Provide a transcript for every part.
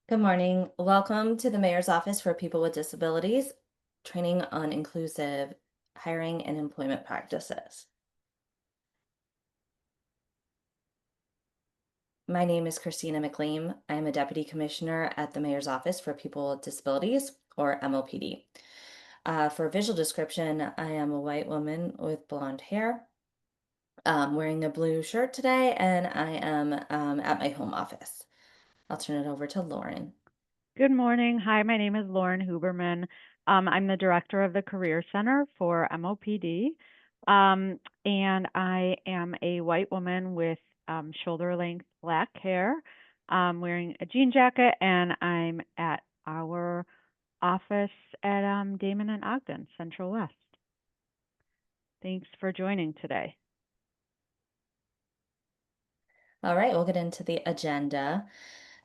Good morning. Welcome to the Mayor's Office for People with Disabilities, training on inclusive hiring and employment practices. My name is Christina McGleam. I am a Deputy Commissioner at the Mayor's Office for People with Disabilities, or MOPD. For visual description, I am a white woman with blonde hair, wearing a blue shirt today, and I am at my home office. I'll turn it over to Lauren. Good morning. Hi, my name is Lauren Hooberman. I'm the director of the Career Center for MOPD. And I am a white woman with shoulder length black hair, wearing a jean jacket, and I'm at our office at Damon and Ogden, Central West. Thanks for joining today. All right, we'll get into the agenda.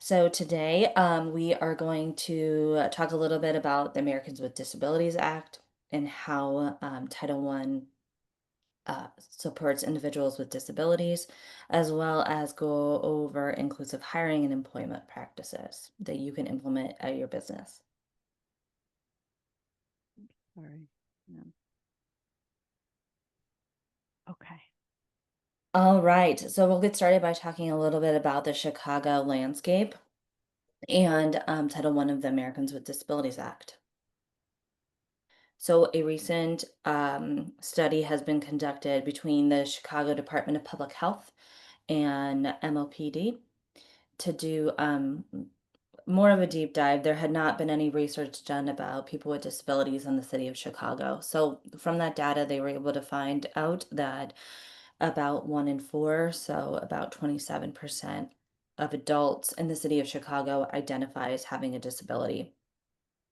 So today, we are going to talk a little bit about the Americans with Disabilities Act and how Title I supports individuals with disabilities, as well as go over inclusive hiring and employment practices that you can implement at your business. Sorry. Yeah. Okay. All right, so we'll get started by talking a little bit about the Chicago landscape and Title I of the Americans with Disabilities Act. So, a recent study has been conducted between the Chicago Department of Public Health and MOPD to do more of a deep dive. There had not been any research done about people with disabilities in the city of Chicago. So, from that data, they were able to find out that about 1 in 4, so about 27% of adults in the city of Chicago identify as having a disability.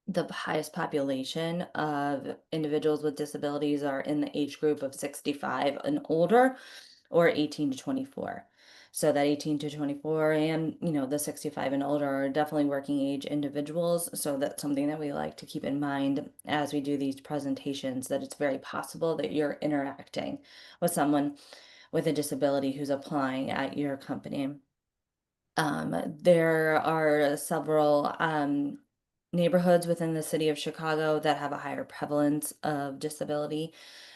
The highest population of individuals with disabilities are in the age group of 65 and older, or 18 to 24. So that 18 to 24 and, the 65 and older are definitely working age individuals. So that's something that we like to keep in mind as we do these presentations, that it's very possible that you're interacting with someone with a disability who's applying at your company. There are several neighborhoods within the city of Chicago that have a higher prevalence of disability,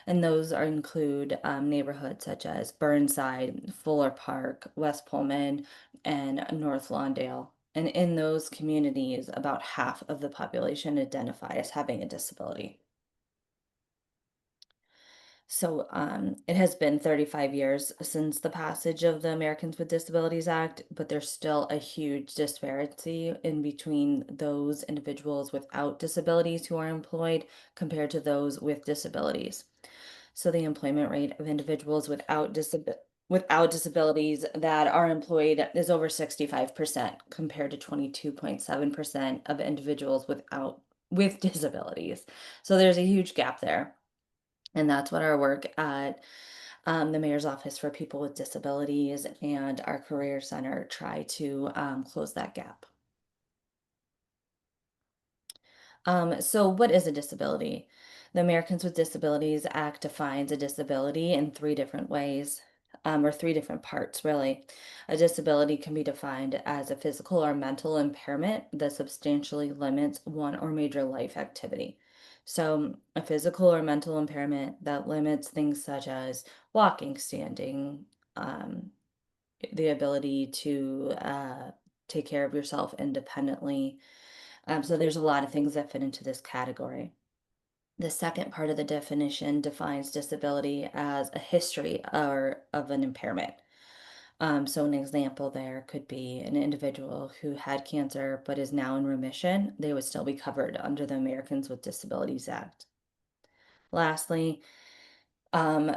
and those include neighborhoods such as Burnside, Fuller Park, West Pullman, and North Lawndale. And in those communities, about half of the population identify as having a disability. So, it has been 35 years since the passage of the Americans with Disabilities Act, but there's still a huge disparity in between those individuals without disabilities who are employed compared to those with disabilities. So the employment rate of individuals without disabilities that are employed is over 65% compared to 22.7% of individuals with disabilities. So there's a huge gap there. And that's what our work at the Mayor's Office for People with Disabilities and our Career Center try to close that gap. So, what is a disability? The Americans with Disabilities Act defines a disability in three different ways, or three different parts, really. A disability can be defined as a physical or mental impairment that substantially limits one or major life activity. So, a physical or mental impairment that limits things such as walking, standing, the ability to take care of yourself independently. So there's a lot of things that fit into this category. The second part of the definition defines disability as a history or of an impairment. So an example there could be an individual who had cancer but is now in remission. They would still be covered under the Americans with Disabilities Act. Lastly, um,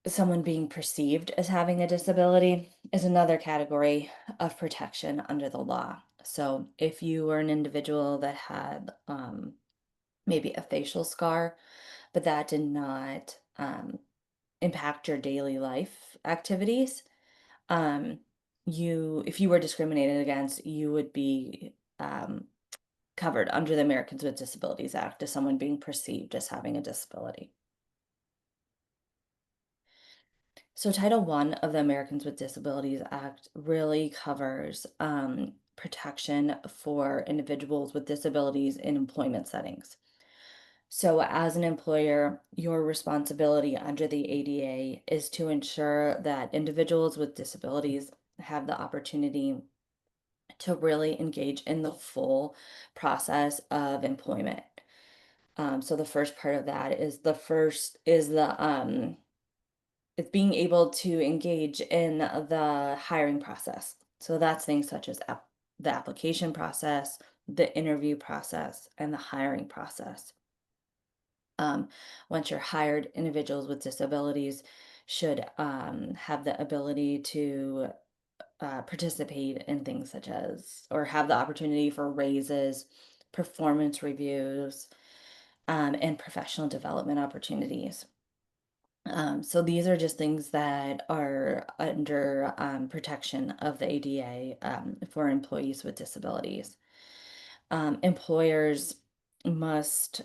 someone being perceived as having a disability is another category of protection under the law. So if you were an individual that had maybe a facial scar, but that did not impact your daily life activities, um, if you were discriminated against, you would be covered under the Americans with Disabilities Act as someone being perceived as having a disability. So, Title I of the Americans with Disabilities Act really covers protection for individuals with disabilities in employment settings. So, as an employer, your responsibility under the ADA is to ensure that individuals with disabilities have the opportunity to really engage in the full process of employment. So the first part of that is it's being able to engage in the hiring process. So that's things such as the application process, the interview process, and the hiring process. Um, Once you're hired, individuals with disabilities should have the ability to participate in things such as, or have the opportunity for raises, performance reviews, and professional development opportunities. So these are just things that are under protection of the ADA for employees with disabilities. Employers must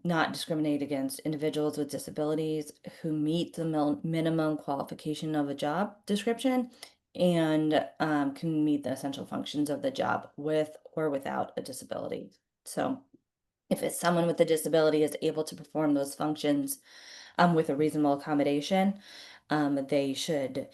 not discriminate against individuals with disabilities who meet the minimum qualification of a job description and can meet the essential functions of the job with or without a disability. So, if it's someone with a disability is able to perform those functions with a reasonable accommodation, they should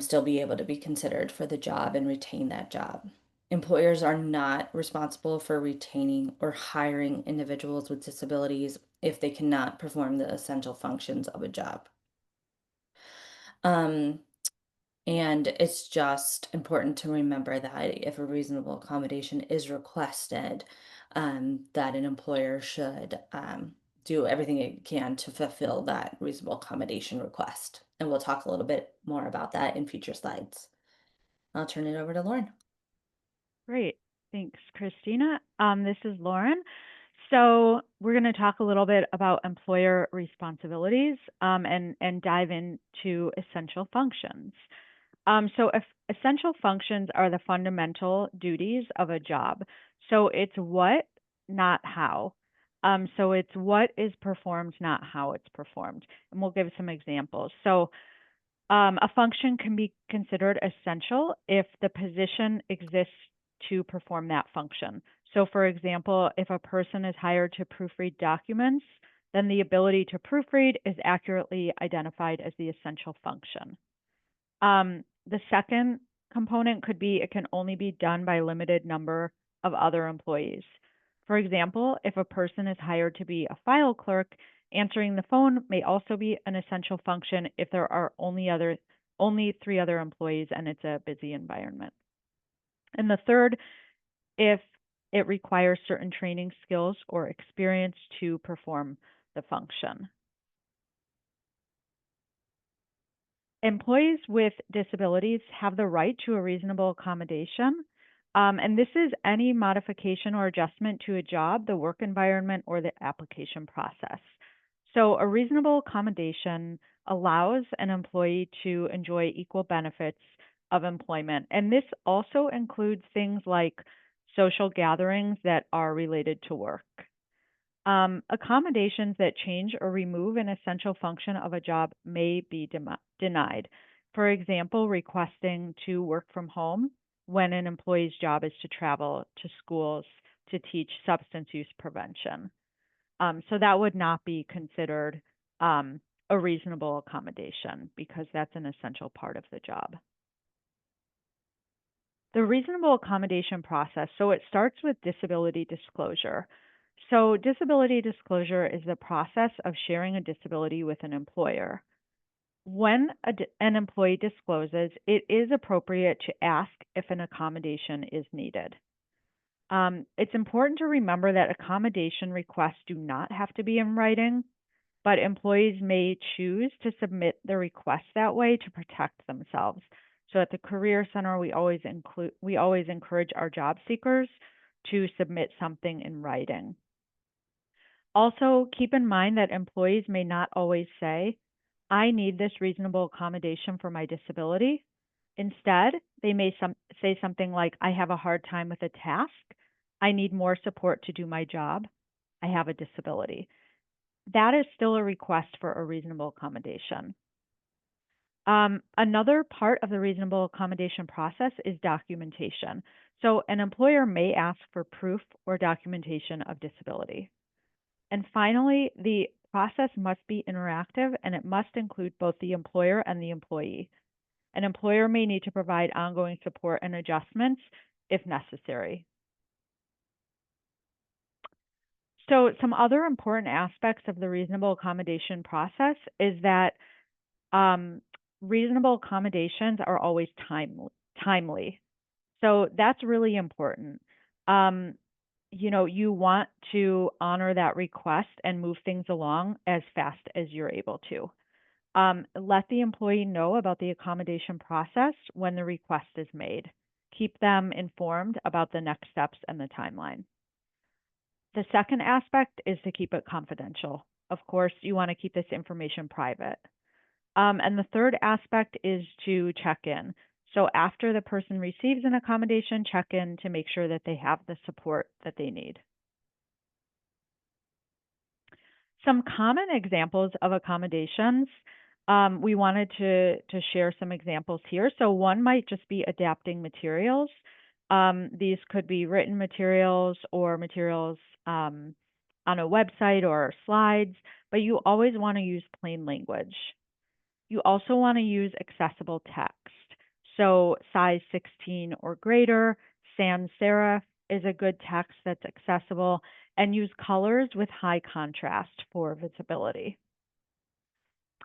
still be able to be considered for the job and retain that job. Employers are not responsible for retaining or hiring individuals with disabilities if they cannot perform the essential functions of a job. Um, and it's just important to remember that if a reasonable accommodation is requested, that an employer should do everything it can to fulfill that reasonable accommodation request. And we'll talk a little bit more about that in future slides. I'll turn it over to Lauren. Great. Thanks, Christina. This is Lauren. So we're going to talk a little bit about employer responsibilities and dive into essential functions. So essential functions are the fundamental duties of a job. So it's what, not how. So it's what is performed, not how it's performed. And we'll give some examples. So a function can be considered essential if the position exists to perform that function. So, for example, if a person is hired to proofread documents, then the ability to proofread is accurately identified as the essential function. The second component could be it can only be done by a limited number of other employees. For example, if a person is hired to be a file clerk, answering the phone may also be an essential function if there are only three other employees and it's a busy environment. And the third, if it requires certain training skills or experience to perform the function. Employees with disabilities have the right to a reasonable accommodation. And this is any modification or adjustment to a job, the work environment, or the application process. So, a reasonable accommodation allows an employee to enjoy equal benefits of employment. And this also includes things like social gatherings that are related to work. Accommodations that change or remove an essential function of a job may be denied. For example, requesting to work from home when an employee's job is to travel to schools to teach substance use prevention. So that would not be considered a reasonable accommodation because that's an essential part of the job. The reasonable accommodation process, so it starts with disability disclosure. So, disability disclosure is the process of sharing a disability with an employer. When an employee discloses, it is appropriate to ask if an accommodation is needed. It's important to remember that accommodation requests do not have to be in writing, but employees may choose to submit the request that way to protect themselves. So at the Career Center, we always encourage our job seekers to submit something in writing. Also, keep in mind that employees may not always say, I need this reasonable accommodation for my disability. Instead, they may say something like, I have a hard time with a task. I need more support to do my job. I have a disability. That is still a request for a reasonable accommodation. Another part of the reasonable accommodation process is documentation. So, an employer may ask for proof or documentation of disability. And finally, the process must be interactive and it must include both the employer and the employee. An employer may need to provide ongoing support and adjustments if necessary. So, some other important aspects of the reasonable accommodation process is that um, reasonable accommodations are always timely. So that's really important. Um, you want to honor that request and move things along as fast as you're able to. Let the employee know about the accommodation process when the request is made. Keep them informed about the next steps and the timeline. The second aspect is to keep it confidential. Of course, you want to keep this information private. And the third aspect is to check in. So after the person receives an accommodation, check in to make sure that they have the support that they need. Some common examples of accommodations. We wanted to share some examples here. So one might just be adapting materials. These could be written materials or materials on a website or slides, but you always want to use plain language. You also want to use accessible text. So size 16 or greater, sans serif is a good text that's accessible, and use colors with high contrast for visibility.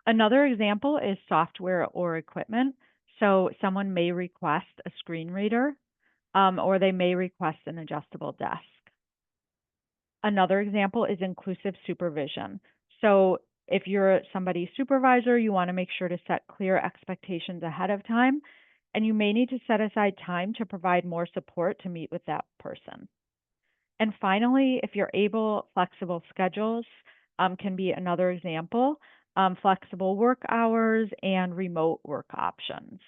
Another example is software or equipment. So someone may request a screen reader, or they may request an adjustable desk. Another example is inclusive supervision. So if you're somebody's supervisor, you want to make sure to set clear expectations ahead of time, and you may need to set aside time to provide more support to meet with that person. And finally, if you're able, flexible schedules can be another example, flexible work hours and remote work options.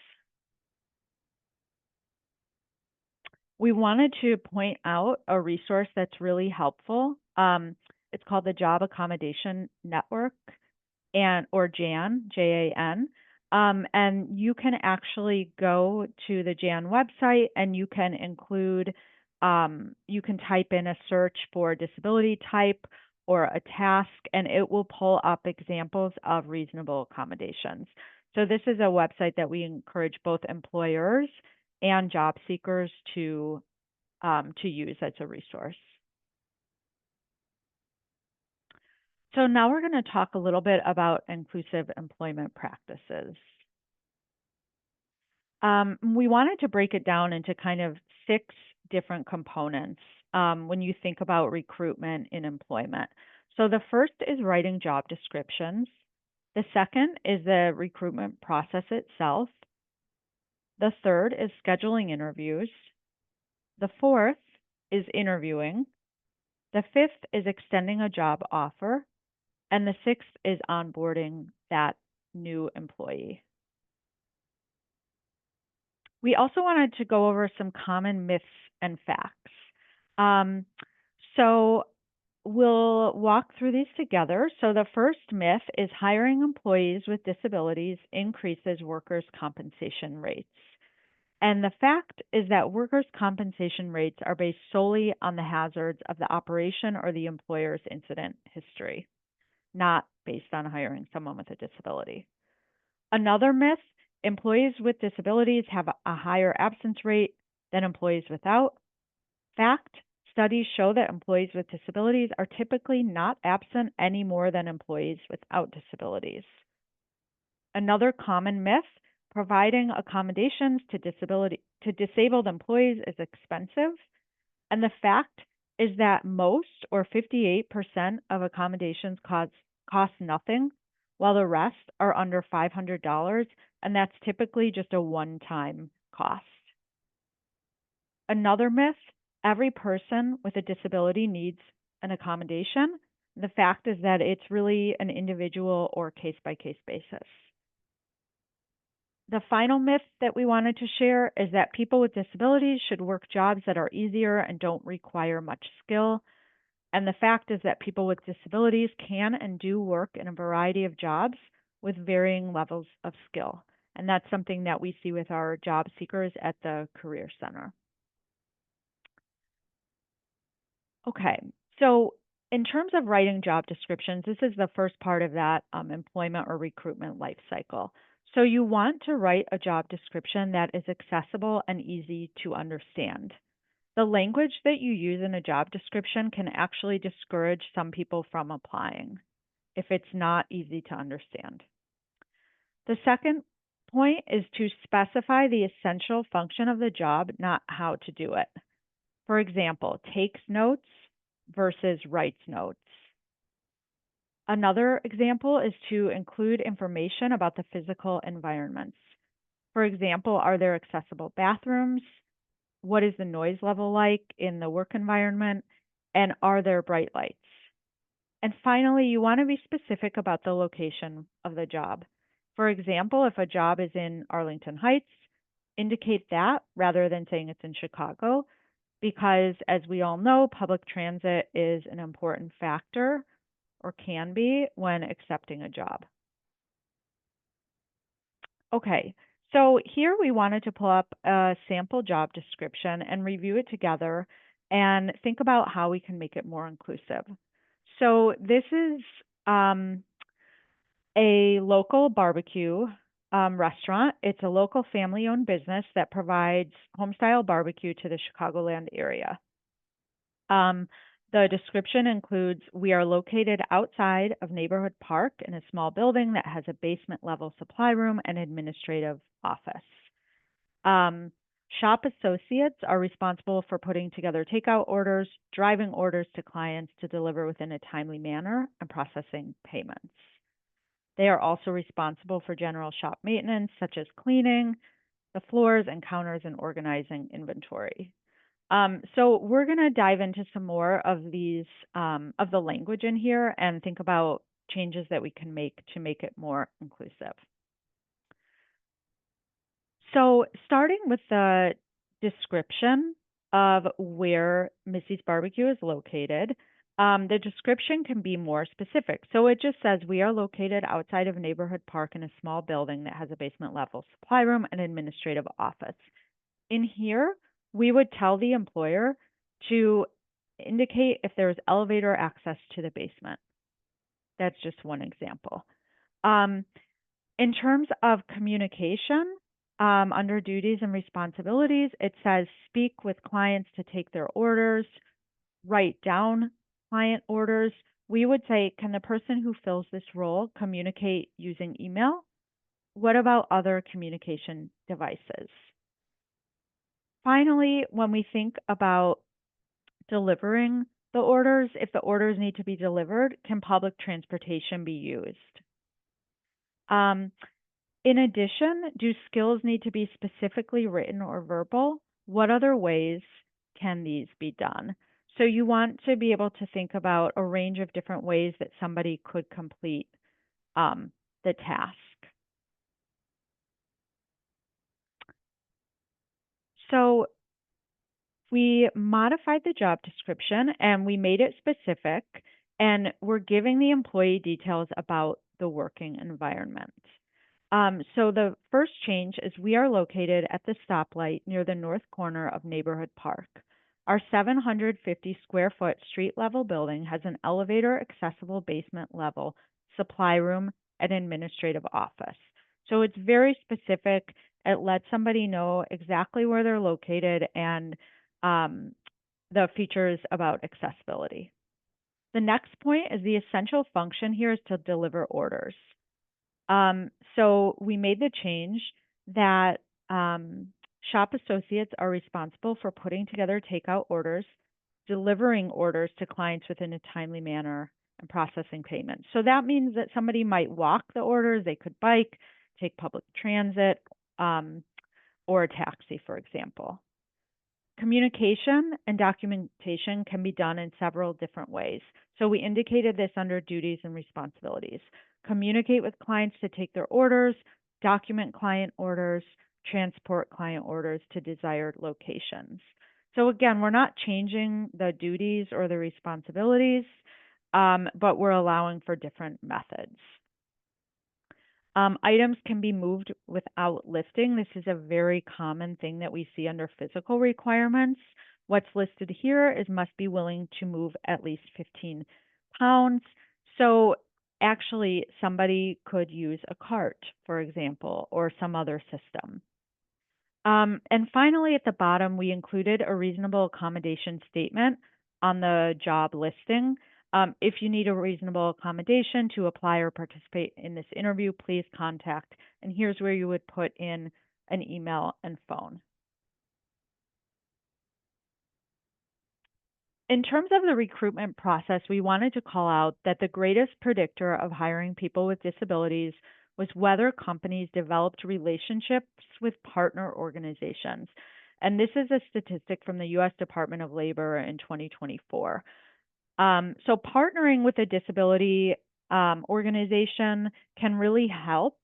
We wanted to point out a resource that's really helpful. It's called the Job Accommodation Network and or JAN, JAN. And you can actually go to the JAN website and you can include, you can type in a search for disability type or a task, and it will pull up examples of reasonable accommodations. So this is a website that we encourage both employers and job seekers to use as a resource. So now we're going to talk a little bit about inclusive employment practices. We wanted to break it down into kind of 6 different components when you think about recruitment in employment. So the first is writing job descriptions. The second is the recruitment process itself. The third is scheduling interviews. The fourth is interviewing. The fifth is extending a job offer. And the sixth is onboarding that new employee. We also wanted to go over some common myths and facts. Um, so we'll walk through these together. So the first myth is hiring employees with disabilities increases workers' compensation rates. And the fact is that workers' compensation rates are based solely on the hazards of the operation or the employer's incident history, not based on hiring someone with a disability. Another myth, employees with disabilities have a higher absence rate than employees without. Fact, studies show that employees with disabilities are typically not absent any more than employees without disabilities. Another common myth, providing accommodations to disabled employees is expensive. And the fact is that most or 58% of accommodations cost nothing, while the rest are under $500, and that's typically just a one-time cost. Another myth, every person with a disability needs an accommodation. The fact is that it's really an individual or case-by-case basis. The final myth that we wanted to share is that people with disabilities should work jobs that are easier and don't require much skill. And the fact is that people with disabilities can and do work in a variety of jobs with varying levels of skill. And that's something that we see with our job seekers at the Career Center. Okay, so in terms of writing job descriptions, this is the first part of that employment or recruitment life cycle. So you want to write a job description that is accessible and easy to understand. The language that you use in a job description can actually discourage some people from applying if it's not easy to understand. The second point is to specify the essential function of the job, not how to do it. For example, takes notes versus writes notes. Another example is to include information about the physical environments. For example, are there accessible bathrooms? What is the noise level like in the work environment? And are there bright lights? And finally, you want to be specific about the location of the job. For example, if a job is in Arlington Heights, indicate that rather than saying it's in Chicago, because as we all know, public transit is an important factor or can be when accepting a job. Okay, so here we wanted to pull up a sample job description and review it together and think about how we can make it more inclusive. So this is a local barbecue restaurant. It's a local family owned business that provides homestyle barbecue to the Chicagoland area. Um, the description includes we are located outside of Neighborhood Park in a small building that has a basement level supply room and administrative office. Um, Shop associates are responsible for putting together takeout orders, driving orders to clients to deliver within a timely manner, and processing payments. They are also responsible for general shop maintenance, such as cleaning the floors and counters and organizing inventory. So we're going to dive into some more of these of the language in here and think about changes that we can make to make it more inclusive. So starting with the description of where Missy's Barbecue is located, the description can be more specific. So it just says we are located outside of Neighborhood Park in a small building that has a basement level supply room and administrative office. In here, we would tell the employer to indicate if there is elevator access to the basement. That's just one example. Um, in terms of communication, under duties and responsibilities, it says speak with clients to take their orders, write down client orders. We would say, can the person who fills this role communicate using email? What about other communication devices? Finally, when we think about delivering the orders, if the orders need to be delivered, can public transportation be used? Um, in addition, do skills need to be specifically written or verbal? What other ways can these be done? So you want to be able to think about a range of different ways that somebody could complete the task. So we modified the job description and we made it specific, and we're giving the employee details about the working environment. So the first change is we are located at the stoplight near the north corner of Neighborhood Park. Our 750 square foot street level building has an elevator accessible basement level supply room and administrative office. So it's very specific. It lets somebody know exactly where they're located and the features about accessibility. The next point is the essential function here is to deliver orders. So we made the change that shop associates are responsible for putting together takeout orders, delivering orders to clients within a timely manner, and processing payments. So that means that somebody might walk the orders, they could bike, take public transit, or a taxi, for example. Communication and documentation can be done in several different ways. So we indicated this under duties and responsibilities. Communicate with clients to take their orders, document client orders, transport client orders to desired locations. So again, we're not changing the duties or the responsibilities, but we're allowing for different methods. Items can be moved without lifting. This is a very common thing that we see under physical requirements. What's listed here is must be willing to move at least 15 pounds. So actually, somebody could use a cart, for example, or some other system. And finally, at the bottom, we included a reasonable accommodation statement on the job listing. If you need a reasonable accommodation to apply or participate in this interview, please contact. And here's where you would put in an email and phone. In terms of the recruitment process, we wanted to call out that the greatest predictor of hiring people with disabilities was whether companies developed relationships with partner organizations. And this is a statistic from the US Department of Labor in 2024. So partnering with a disability organization can really help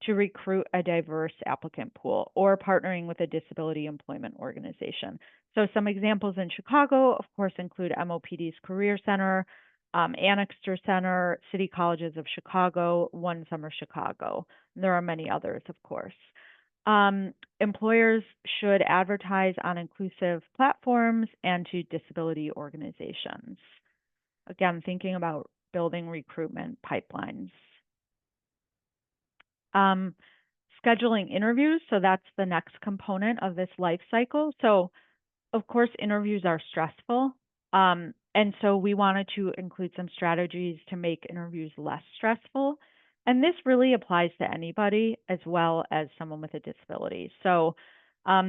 to recruit a diverse applicant pool, or partnering with a disability employment organization. So some examples in Chicago, of course, include MOPD's Career Center, Annixter Center, City Colleges of Chicago, One Summer Chicago. There are many others, of course. Employers should advertise on inclusive platforms and to disability organizations. Again, thinking about building recruitment pipelines. Scheduling interviews, so that's the next component of this life cycle. So, of course, interviews are stressful. And so we wanted to include some strategies to make interviews less stressful. And this really applies to anybody as well as someone with a disability. So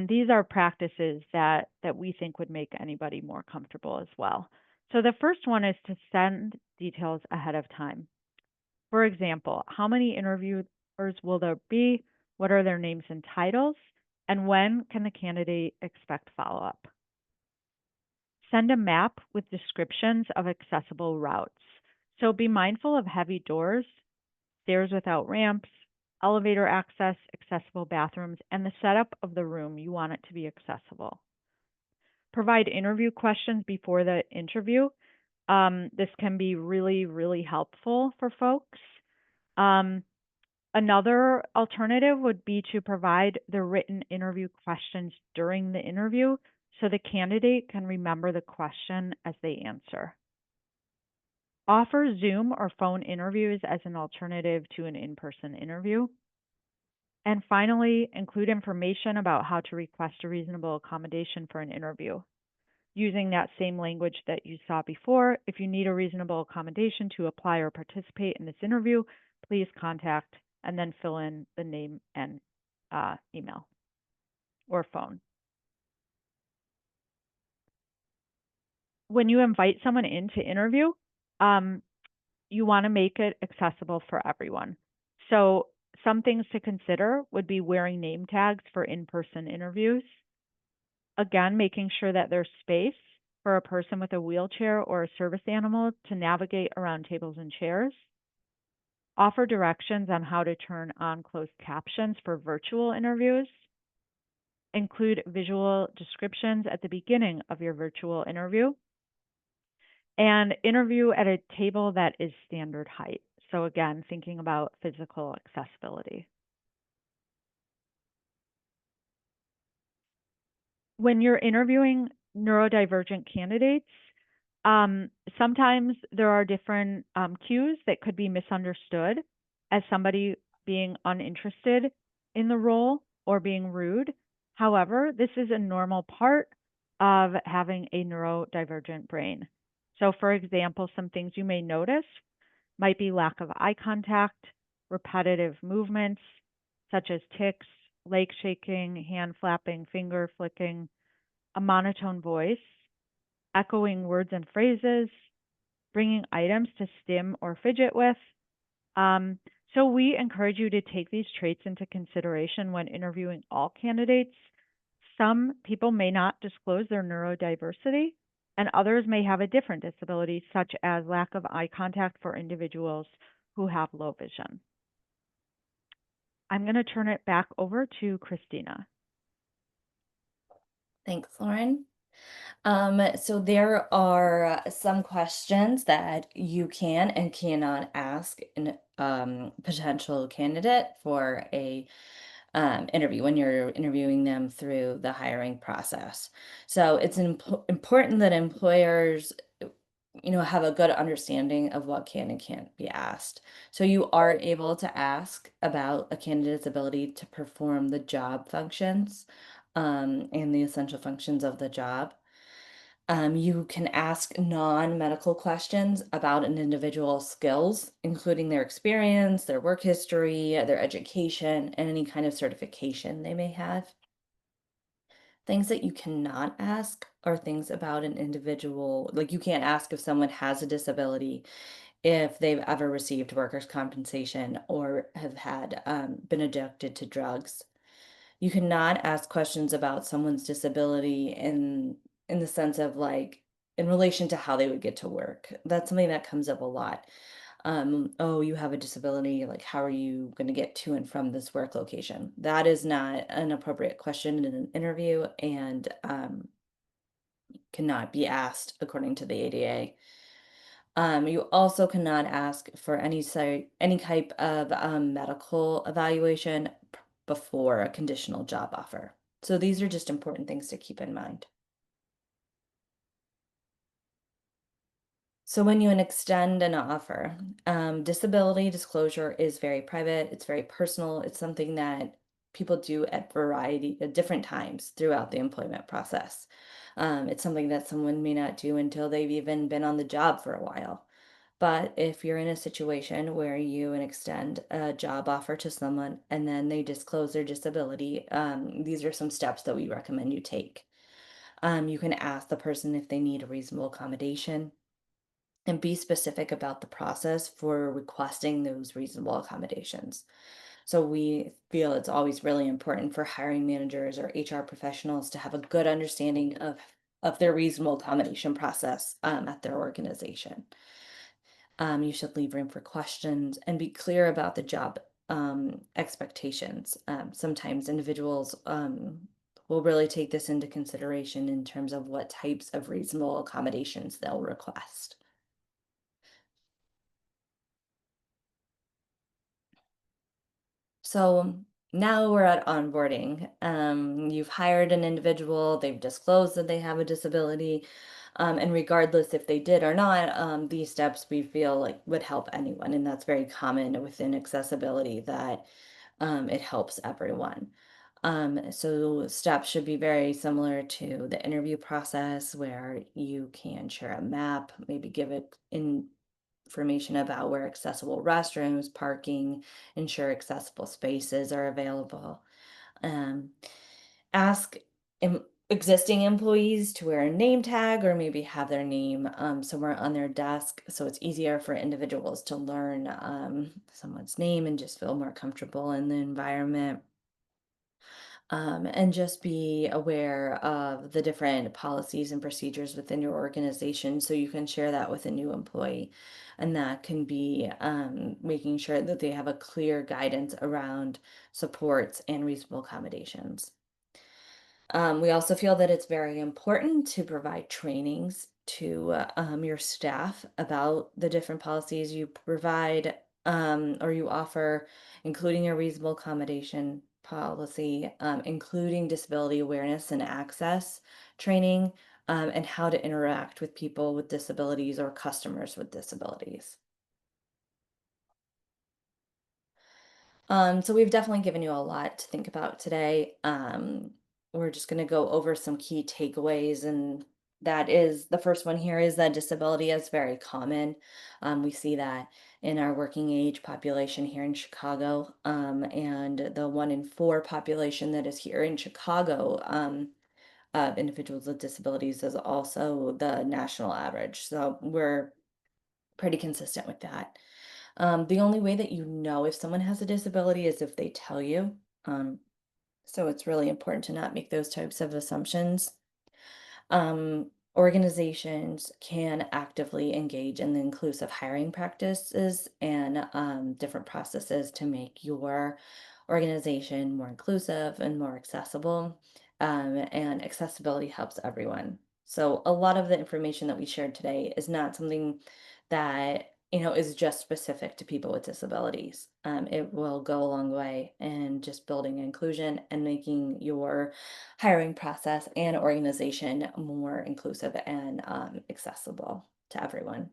these are practices that we think would make anybody more comfortable as well. So the first one is to send details ahead of time. For example, how many interviewers will there be? What are their names and titles? And when can the candidate expect follow-up? Send a map with descriptions of accessible routes. So be mindful of heavy doors, stairs without ramps, elevator access, accessible bathrooms, and the setup of the room. You want it to be accessible. Provide interview questions before the interview. This can be really, really helpful for folks. Another alternative would be to provide the written interview questions during the interview so the candidate can remember the question as they answer. Offer Zoom or phone interviews as an alternative to an in-person interview. And finally, include information about how to request a reasonable accommodation for an interview. Using that same language that you saw before, if you need a reasonable accommodation to apply or participate in this interview, please contact and then fill in the name and email or phone. When you invite someone in to interview, you want to make it accessible for everyone. So some things to consider would be wearing name tags for in-person interviews. Again, making sure that there's space for a person with a wheelchair or a service animal to navigate around tables and chairs. Offer directions on how to turn on closed captions for virtual interviews. Include visual descriptions at the beginning of your virtual interview. And interview at a table that is standard height. So again, thinking about physical accessibility. When you're interviewing neurodivergent candidates, sometimes there are different cues that could be misunderstood as somebody being uninterested in the role or being rude. However, this is a normal part of having a neurodivergent brain. So, for example, some things you may notice might be lack of eye contact, repetitive movements, such as tics, leg shaking, hand flapping, finger flicking, a monotone voice, echoing words and phrases, bringing items to stim or fidget with. So we encourage you to take these traits into consideration when interviewing all candidates. Some people may not disclose their neurodiversity, and others may have a different disability, such as lack of eye contact for individuals who have low vision. I'm going to turn it back over to Christina. Thanks, Lauren. So there are some questions that you can and cannot ask an potential candidate for a interview when you're interviewing them through the hiring process. So it's important that employers, have a good understanding of what can and can't be asked. So you are able to ask about a candidate's ability to perform the job functions, and the essential functions of the job. You can ask non-medical questions about an individual's skills, including their experience, their work history, their education, and any kind of certification they may have. Things that you cannot ask are things about an individual, like you can't ask if someone has a disability, if they've ever received workers' compensation, or have had been addicted to drugs. You cannot ask questions about someone's disability in the sense of like in relation to how they would get to work. That's something that comes up a lot. Oh, you have a disability, like how are you going to get to and from this work location? That is not an appropriate question in an interview and cannot be asked according to the ADA. You also cannot ask for any type of medical evaluation before a conditional job offer. So these are just important things to keep in mind. So when you extend an offer, disability disclosure is very private. It's very personal. It's something that people do at different times throughout the employment process. It's something that someone may not do until they've even been on the job for a while. But if you're in a situation where you extend a job offer to someone and then they disclose their disability, these are some steps that we recommend you take. You can ask the person if they need a reasonable accommodation and be specific about the process for requesting those reasonable accommodations. So we feel it's always really important for hiring managers or HR professionals to have a good understanding of their reasonable accommodation process at their organization. You should leave room for questions and be clear about the job expectations. Sometimes individuals will really take this into consideration in terms of what types of reasonable accommodations they'll request. So now we're at onboarding. You've hired an individual, they've disclosed that they have a disability, and regardless if they did or not, these steps we feel like would help anyone, and that's very common within accessibility that it helps everyone. So steps should be very similar to the interview process where you can share a map, maybe give it information about where accessible restrooms, parking, ensure accessible spaces are available. Um, ask existing employees to wear a name tag or maybe have their name somewhere on their desk so it's easier for individuals to learn someone's name and just feel more comfortable in the environment. And just be aware of the different policies and procedures within your organization so you can share that with a new employee. And that can be making sure that they have a clear guidance around supports and reasonable accommodations. We also feel that it's very important to provide trainings to your staff about the different policies you provide or you offer, including a reasonable accommodation policy, including disability awareness and access training, and how to interact with people with disabilities or customers with disabilities. So we've definitely given you a lot to think about today. We're just going to go over some key takeaways, and that is the first one here is that disability is very common. We see that in our working age population here in Chicago, and the 1 in 4 population that is here in Chicago of individuals with disabilities is also the national average. So we're pretty consistent with that. The only way that you know if someone has a disability is if they tell you. Um, so it's really important to not make those types of assumptions. Organizations can actively engage in the inclusive hiring practices and different processes to make your organization more inclusive and more accessible. and accessibility helps everyone. So a lot of the information that we shared today is not something that is just specific to people with disabilities. It will go a long way in just building inclusion and making your hiring process and organization more inclusive and accessible to everyone.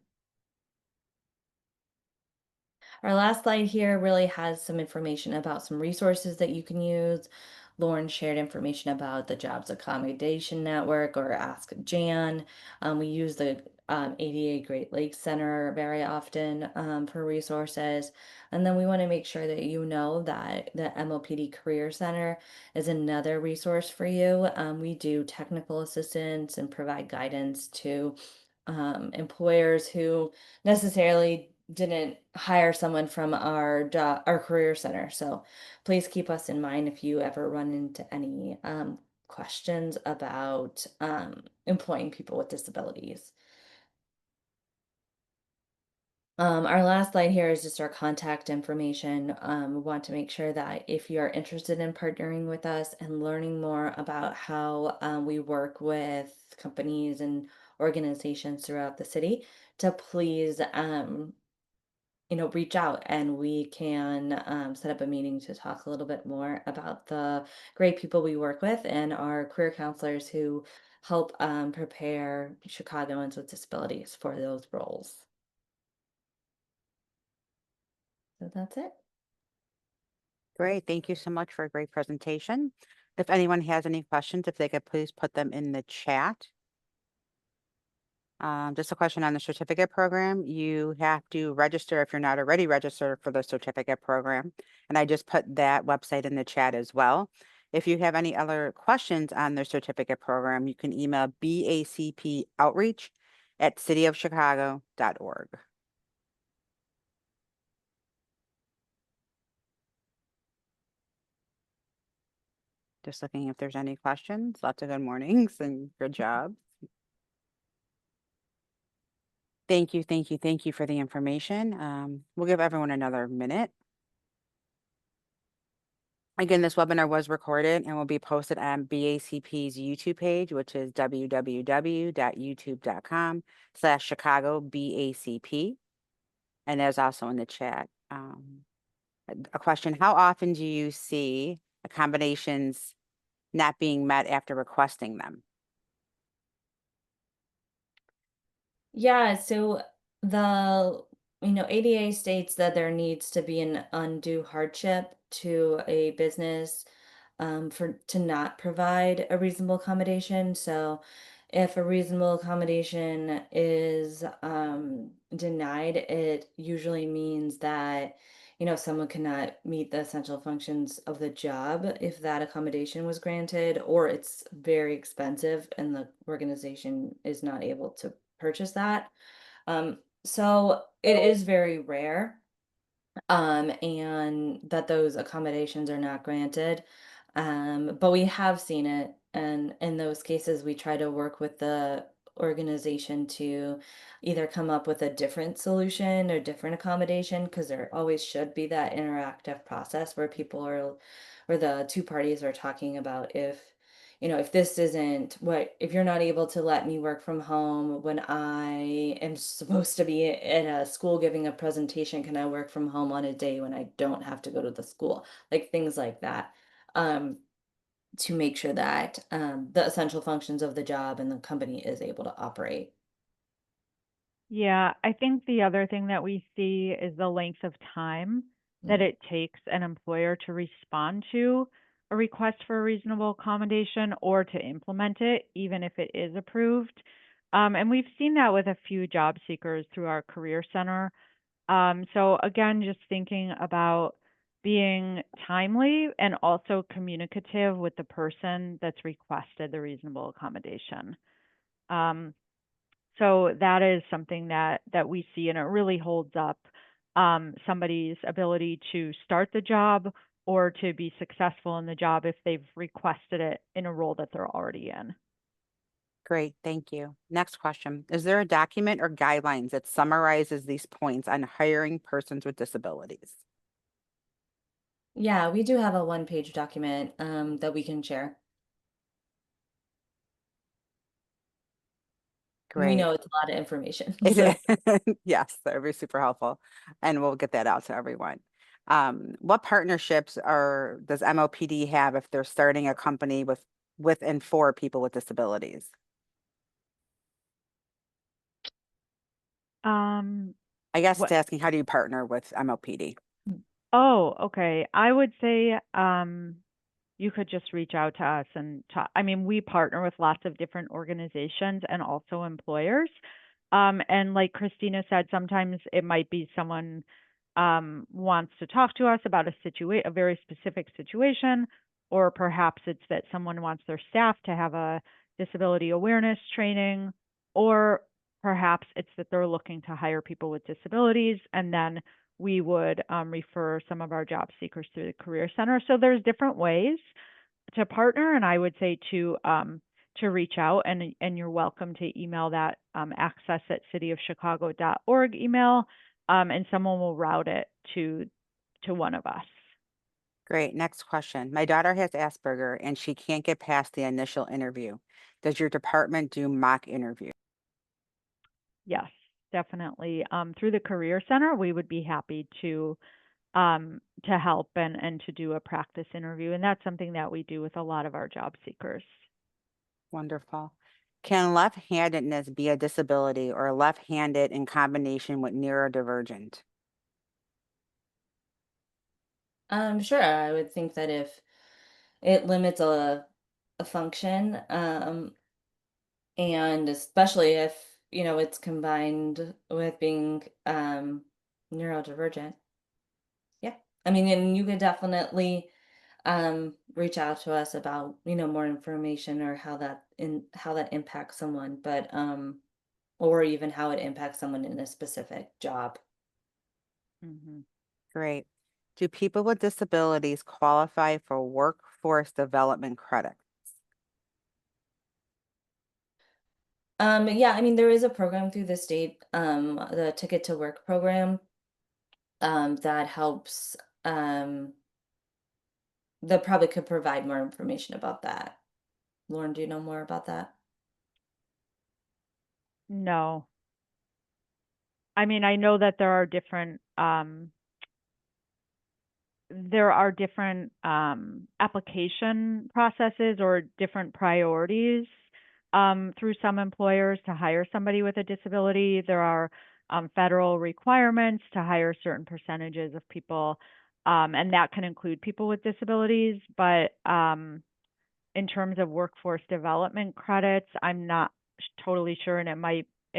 Our last slide here really has some information about some resources that you can use. Lauren shared information about the Jobs Accommodation Network or Ask Jan. We use the ADA Great Lakes Center very often for resources. And then we want to make sure that you know that the MOPD Career Center is another resource for you. We do technical assistance and provide guidance to employers who necessarily didn't hire someone from our career center. So please keep us in mind if you ever run into any questions about employing people with disabilities. Our last slide here is just our contact information. We want to make sure that if you're interested in partnering with us and learning more about how we work with companies and organizations throughout the city, to please reach out and we can set up a meeting to talk a little bit more about the great people we work with and our career counselors who help prepare Chicagoans with disabilities for those roles. So that's it. Great. Thank you so much for a great presentation. If anyone has any questions, if they could please put them in the chat. Just a question on the certificate program. You have to register if you're not already registered for the certificate program. And I just put that website in the chat as well. If you have any other questions on the certificate program, you can email bacpoutreach@cityofchicago.org. Just looking if there's any questions. Lots of good mornings and good job. Thank you, thank you, thank you for the information. We'll give everyone another minute. Again, this webinar was recorded and will be posted on BACP's YouTube page, which is www.youtube.com/ChicagoBACP. And there's also in the chat a question: how often do you see accommodations not being met after requesting them? Yeah, so the ADA states that there needs to be an undue hardship to a business for to not provide a reasonable accommodation. So if a reasonable accommodation is denied, it usually means that someone cannot meet the essential functions of the job if that accommodation was granted, or it's very expensive and the organization is not able to purchase that. So it is very rare, and that those accommodations are not granted. But we have seen it, and in those cases, we try to work with the organization to either come up with a different solution or different accommodation, because there always should be that interactive process where where the two parties are talking about if this isn't if you're not able to let me work from home when I am supposed to be in a school giving a presentation, can I work from home on a day when I don't have to go to the school? Like things like that. Um, to make sure that the essential functions of the job and the company is able to operate. Yeah, I think the other thing that we see is the length of time that Mm. it takes an employer to respond to a request for a reasonable accommodation or to implement it, even if it is approved. And we've seen that with a few job seekers through our career center. So again, just thinking about being timely and also communicative with the person that's requested the reasonable accommodation. Um, so that is something that we see, and it really holds up somebody's ability to start the job or to be successful in the job if they've requested it in a role that they're already in. Great, thank you. Next question. Is there a document or guidelines that summarizes these points on hiring persons with disabilities? Yeah, we do have a one-page document that we can share. We Great. know it's a lot of information. It So, is. Yes, that would be super helpful. And we'll get that out to everyone. What partnerships does MOPD have if they're starting a company with and for people with disabilities? Um, I guess it's what asking how do you partner with MOPD? Oh, okay. I would say you could just reach out to us and talk. I mean, we partner with lots of different organizations and also employers. And like Christina said, sometimes it might be someone wants to talk to us about a very specific situation, or perhaps it's that someone wants their staff to have a disability awareness training, or perhaps it's that they're looking to hire people with disabilities, and then we would refer some of our job seekers through the Career Center. So there's different ways to partner, and I would say to reach out, and you're welcome to email that access@cityofchicago.org email, and someone will route it to one of us. Great. Next question. My daughter has Asperger and she can't get past the initial interview. Does your department do mock interview? Yes, definitely. Through the Career Center, we would be happy to help and to do a practice interview, and that's something that we do with a lot of our job seekers. Wonderful. Can left-handedness be a disability or left-handed in combination with neurodivergent? sure, I would think that if it limits a function, and especially if, it's combined with being neurodivergent. Yeah. I mean, and you could definitely reach out to us about, more information or how that impacts someone, but or even how it impacts someone in a specific job. Hmm. Great. Do people with disabilities qualify for workforce development credit? Yeah, I mean, there is a program through the state, the Ticket to Work program, that helps, that probably could provide more information about that. Lauren, do you know more about that? No, I mean, I know that there are different application processes or different priorities through some employers to hire somebody with a disability. There are federal requirements to hire certain percentages of people, and that can include people with disabilities. But in terms of workforce development credits, I'm not totally sure, and it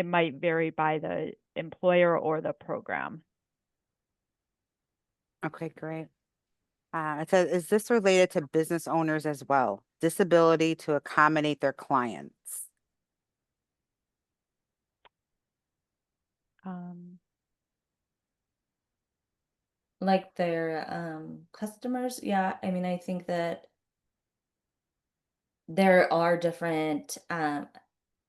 might vary by the employer or the program. Okay, great. It says, is this related to business owners as well? Disability to accommodate their clients. Um, Like their customers? Yeah, I mean, I think that there are different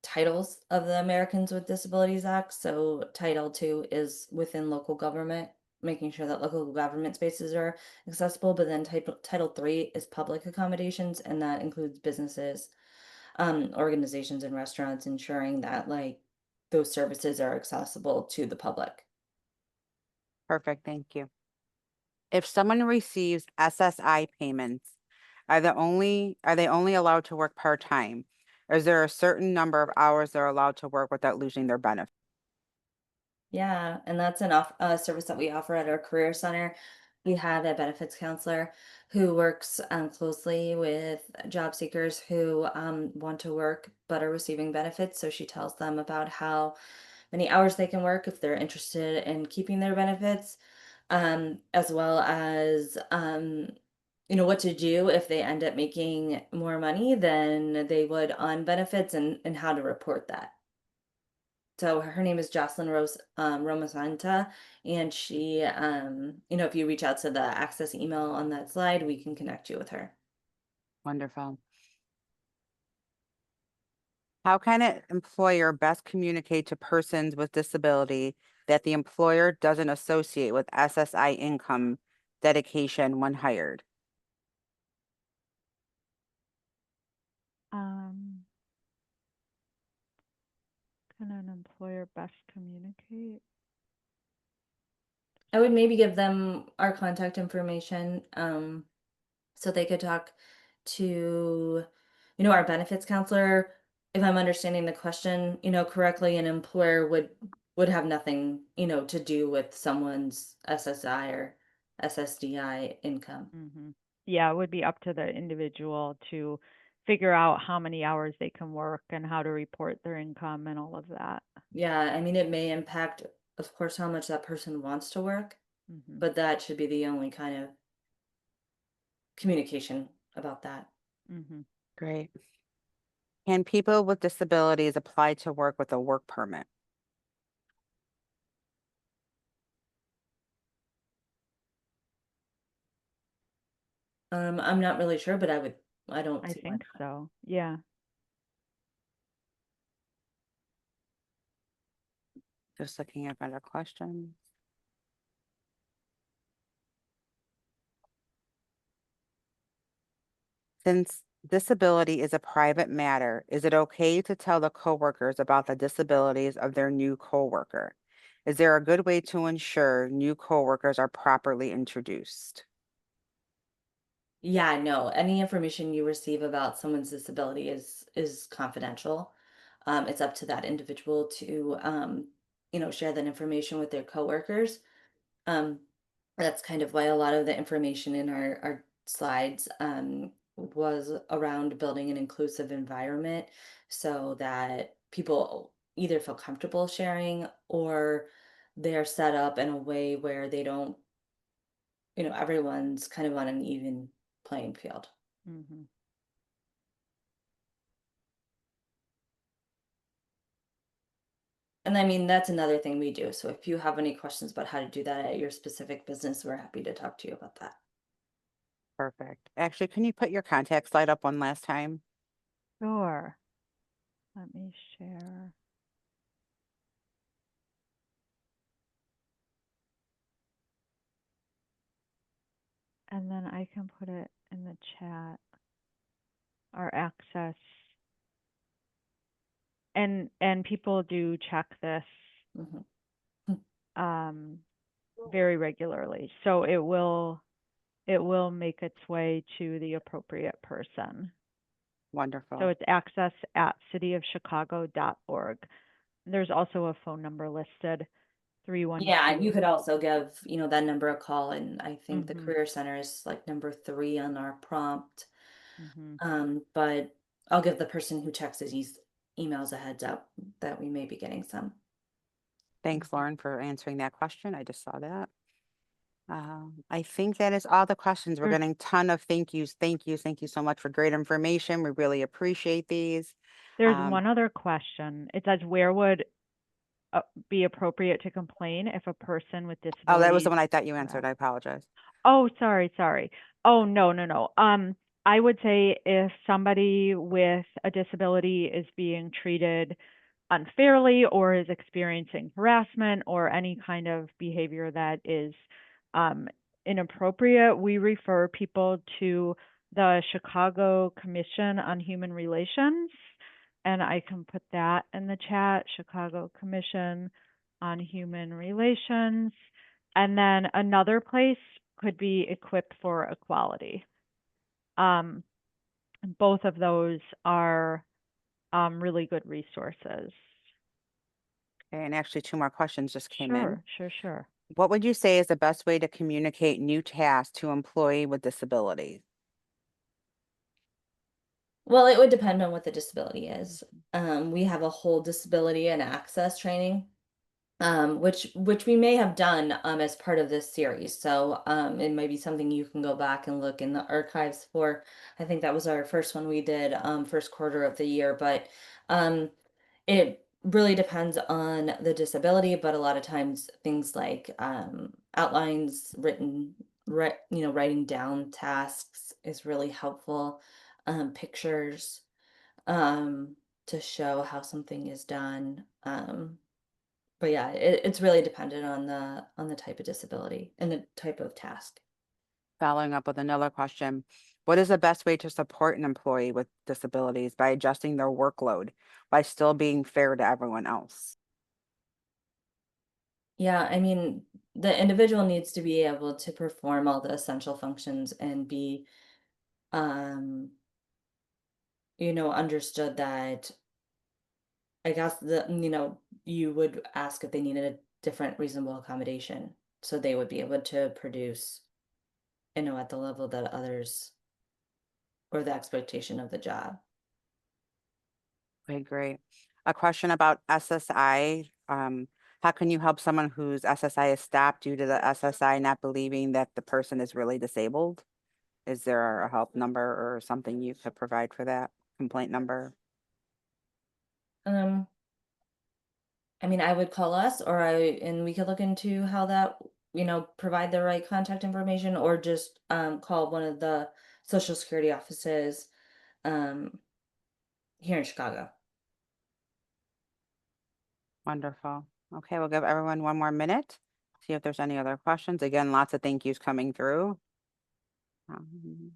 titles of the Americans with Disabilities Act. So Title II is within local government, making sure that local government spaces are accessible. But then Title III is public accommodations, and that includes businesses, organizations, and restaurants, ensuring that like those services are accessible to the public. Perfect, thank you. If someone receives SSI payments, are they only allowed to work part-time? Or is there a certain number of hours they're allowed to work without losing their benefit? Yeah, and that's a service that we offer at our career center. We have a benefits counselor who works closely with job seekers who want to work but are receiving benefits. So she tells them about how many hours they can work if they're interested in keeping their benefits, as well as what to do if they end up making more money than they would on benefits, and how to report that. So her name is Jocelyn Rose Romasanta, and she, if you reach out to the access email on that slide, we can connect you with her. Wonderful. How can an employer best communicate to persons with disability that the employer doesn't associate with SSI income dedication when hired? um, Can an employer best communicate? I would maybe give them our contact information, so they could talk to, our benefits counselor. If I'm understanding the question, correctly, an employer would have nothing, to do with someone's SSI or SSDI income. Mm-hmm. Yeah, it would be up to the individual to figure out how many hours they can work and how to report their income and all of that. Yeah, I mean, it may impact, of course, how much that person wants to work, Mm-hmm. but that should be the only kind of communication about that. Mm-hmm. Great. Can people with disabilities apply to work with a work permit? I'm not really sure, but I don't I see why think not. so. Yeah. Just looking at other questions. Since disability is a private matter, is it okay to tell the coworkers about the disabilities of their new coworker? Is there a good way to ensure new coworkers are properly introduced? Yeah, no, any information you receive about someone's disability is confidential. It's up to that individual to share that information with their coworkers. Um, that's kind of why a lot of the information in our slides was around building an inclusive environment so that people either feel comfortable sharing or they're set up in a way where they don't, everyone's kind of on an even playing field. Mm-hmm. And I mean, that's another thing we do. So if you have any questions about how to do that at your specific business, we're happy to talk to you about that. Perfect. Actually, can you put your contact slide up one last time? Sure. Let me share. And then I can put it in the chat, our access. And people do check this Mhm. um, very regularly. So it will make its way to the appropriate person. So Wonderful. it's access at cityofchicago.org. There's also a phone number listed, Yeah, and you 312. could also give, that number a call. And I think the Mhm. Career Center is like number 3 on our prompt. Mhm. But I'll give the person who checks his emails a heads up that we may be getting some. Thanks, Mhm. Lauren, for answering that question. I just saw that. I think that is all the questions. We're There's getting ton of thank yous. Thank you. Thank you so much for great information. We really appreciate these. there's Um, one other question. It says where would be appropriate to complain if a person with oh, that was the disabilities one I thought you answered. harass. I apologize. Oh, sorry, sorry. Oh, no, no, no. I would say if somebody with a disability is being treated unfairly or is experiencing harassment or any kind of behavior that is um, inappropriate, we refer people to the Chicago Commission on Human Relations. And I can put that in the chat, Chicago Commission on Human Relations. And then another place could be Equip for Equality. Um, both of those are really good resources. Okay, and actually, two more questions just came in. Sure, sure, sure. What would you say is the best way to communicate new tasks to employee with disabilities? Well, it would depend on what the disability is. Mhm. We have a whole disability and access training, which we may have done as part of this series. So it might be something you can go back and look in the archives for. I think that was our first one we did, first quarter of the year. But um, it really depends on the disability. But a lot of times things like outlines, writing down tasks is really helpful. Pictures um, to show how something is done. But yeah, it's really dependent on the type of disability and the type of task. Following up with another question, What is the best way to support an employee with disabilities by adjusting their workload by still being fair to everyone else? Yeah, I mean, the individual needs to be able to perform all the essential functions and be, um, understood that I guess you would ask if they needed a different reasonable accommodation so they would be able to produce, at the level that others or the expectation of the job. Okay, great. A question about SSI. How can you help someone whose SSI is stopped due to the SSI not believing that the person is really disabled? Is there a help number or something you could provide for that complaint number? Um, I mean, I would call us and we could look into how that, provide the right contact information or just call one of the social security offices um here in Chicago. Wonderful. Okay, we'll give everyone one more minute. See if there's any other questions. Again, lots of thank yous coming through. Um,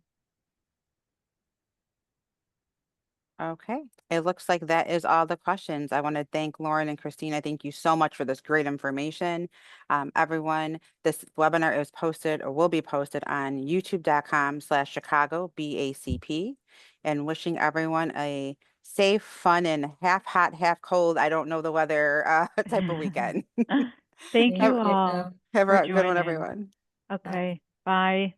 Okay, it looks like that is all the questions. I want to thank Lauren and Christina. Thank you so much for this great information. Everyone, this webinar is posted or will be posted on youtube.com/Chicago BACP, and wishing everyone a safe, fun, and half hot, half cold. I don't know the weather type of weekend. Thank Thank you Have, you. all So, have for a good one, joining. everyone. bye. Okay, bye.